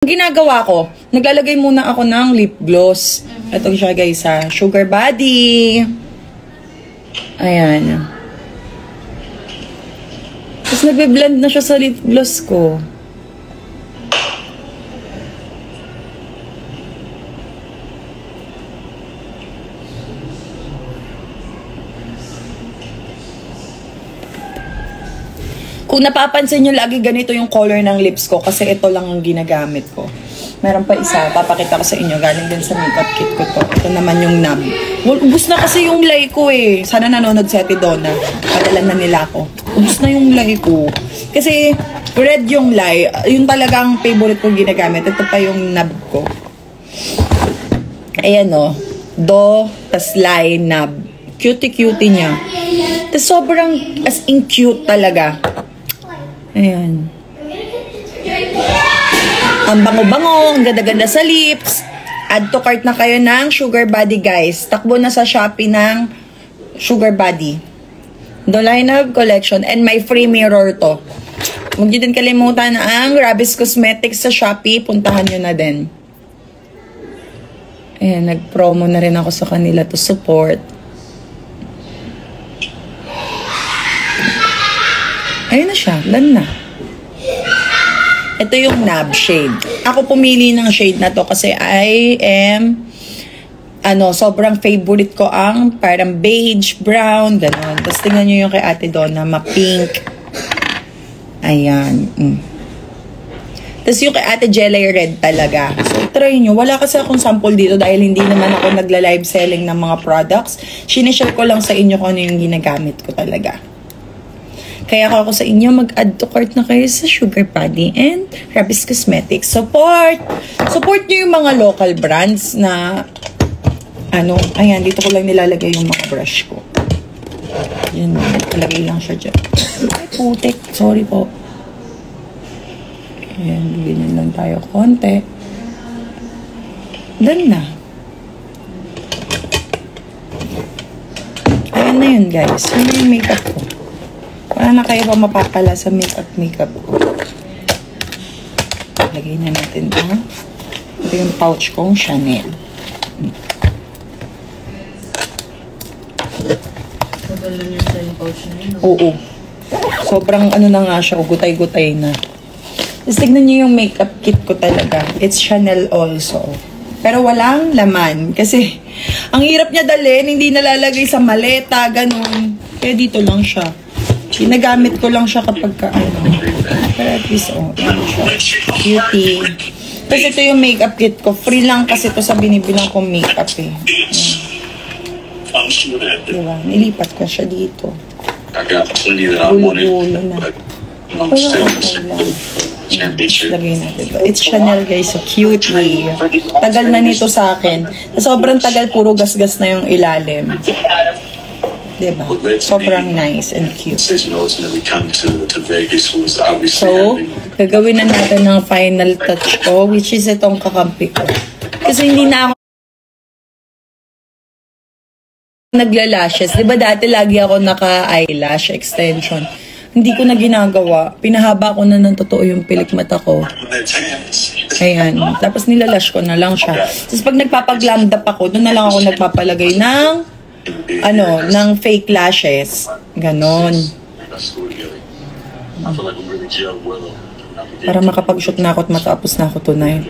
Ang ginagawa ko, naglalagay muna ako ng lip gloss. Ito siya guys ha, Sugar Body. Ayan. Tapos nagbe-blend na siya sa lip gloss ko. Kung napapansin nyo, lagi ganito yung color ng lips ko kasi ito lang ang ginagamit ko. Meron pa isa, papakita ko sa inyo. Galing din sa makeup kit ko to. Ito naman yung nub. Ubus na kasi yung lay ko eh. Sana nanonood si Ate Donna. Padalan na nila ako. Ubus na yung lay ko. Kasi red yung lay. Yung talagang favorite kong ginagamit. Ito pa yung nub ko. Ayan o. Do, tas lay, nub. Cutie-cutie niya. Tas sobrang as in cute talaga. Ayan. Ang bango-bango, ang ganda-ganda sa lips. Add to cart na kayo ng Sugar Body, guys. Takbo na sa Shopee ng Sugar Body. The Lineup Collection. And my free mirror to. Huwag nyo din kalimutan ang Rabis Cosmetics sa Shopee. Puntahan nyo na din. Ayan, nag-promo na rin ako sa kanila to support. Ayun na siya. Done na. Ito yung nub shade. Ako pumili ng shade na to kasi I am sobrang favorite ko ang parang beige, brown, gano'n. Tapos tingnan nyo yung kay Ate Donna, ma-pink. Ayan. Tapos yung kay Ate Jelly red talaga. So, try nyo. Wala kasi akong sample dito dahil hindi naman ako nagla-live selling ng mga products. Sinishare ko lang sa inyo kung ano yung ginagamit ko talaga. Kaya ako sa inyo, mag-add to cart na kayo sa Sugar Body and Rabis Cosmetics. Support nyo yung mga local brands na, ayan, dito ko lang nilalagay yung mga brush ko. Yan, nalagay lang siya dyan. Ay, putik. Sorry po. Ayan, bigyan lang tayo konti. Done na. Ayan na yun, guys. Yun yung makeup ko. Wala na kayo pa mapapala sa makeup ko. Lagay na natin ito. Ito yung pouch kong Chanel. Oo. Sobrang na nga siya. Gutay-gutay na. Tapos tignan nyo yung makeup kit ko talaga. It's Chanel also. Pero walang laman. Kasi ang hirap niya dalhin. Hindi nalalagay sa maleta. Ganun. Kaya dito lang siya. Ginagamit ko lang siya kapag pero at least, siya. Beauty. Tapos ito yung makeup kit ko. Free lang kasi ito sa binibilang kong makeup eh. Diba? Nilipat ko siya dito. Gulo-gulo na. Pero okay lang. Lagay natin ito. It's Chanel guys. So cute. Tagal na nito sa akin. Sobrang tagal. Puro gas-gas na yung ilalim. Diba? Sobrang nice and cute. So, gagawin na natin ng final touch ko, which is itong kakampi ko. Kasi hindi na ako nagla-lashes. Diba dati lagi ako naka-eyelash extension. Hindi ko na ginagawa. Pinahaba ko na ng totoo yung pilik mata ko. Ayan. Tapos nilalash ko na lang siya. Tapos pag nagpapag-glam up ako, doon na lang ako nagpapalagay ng ng fake lashes. Ganon. Para makapag-shoot na ako at matapos na ako tonight.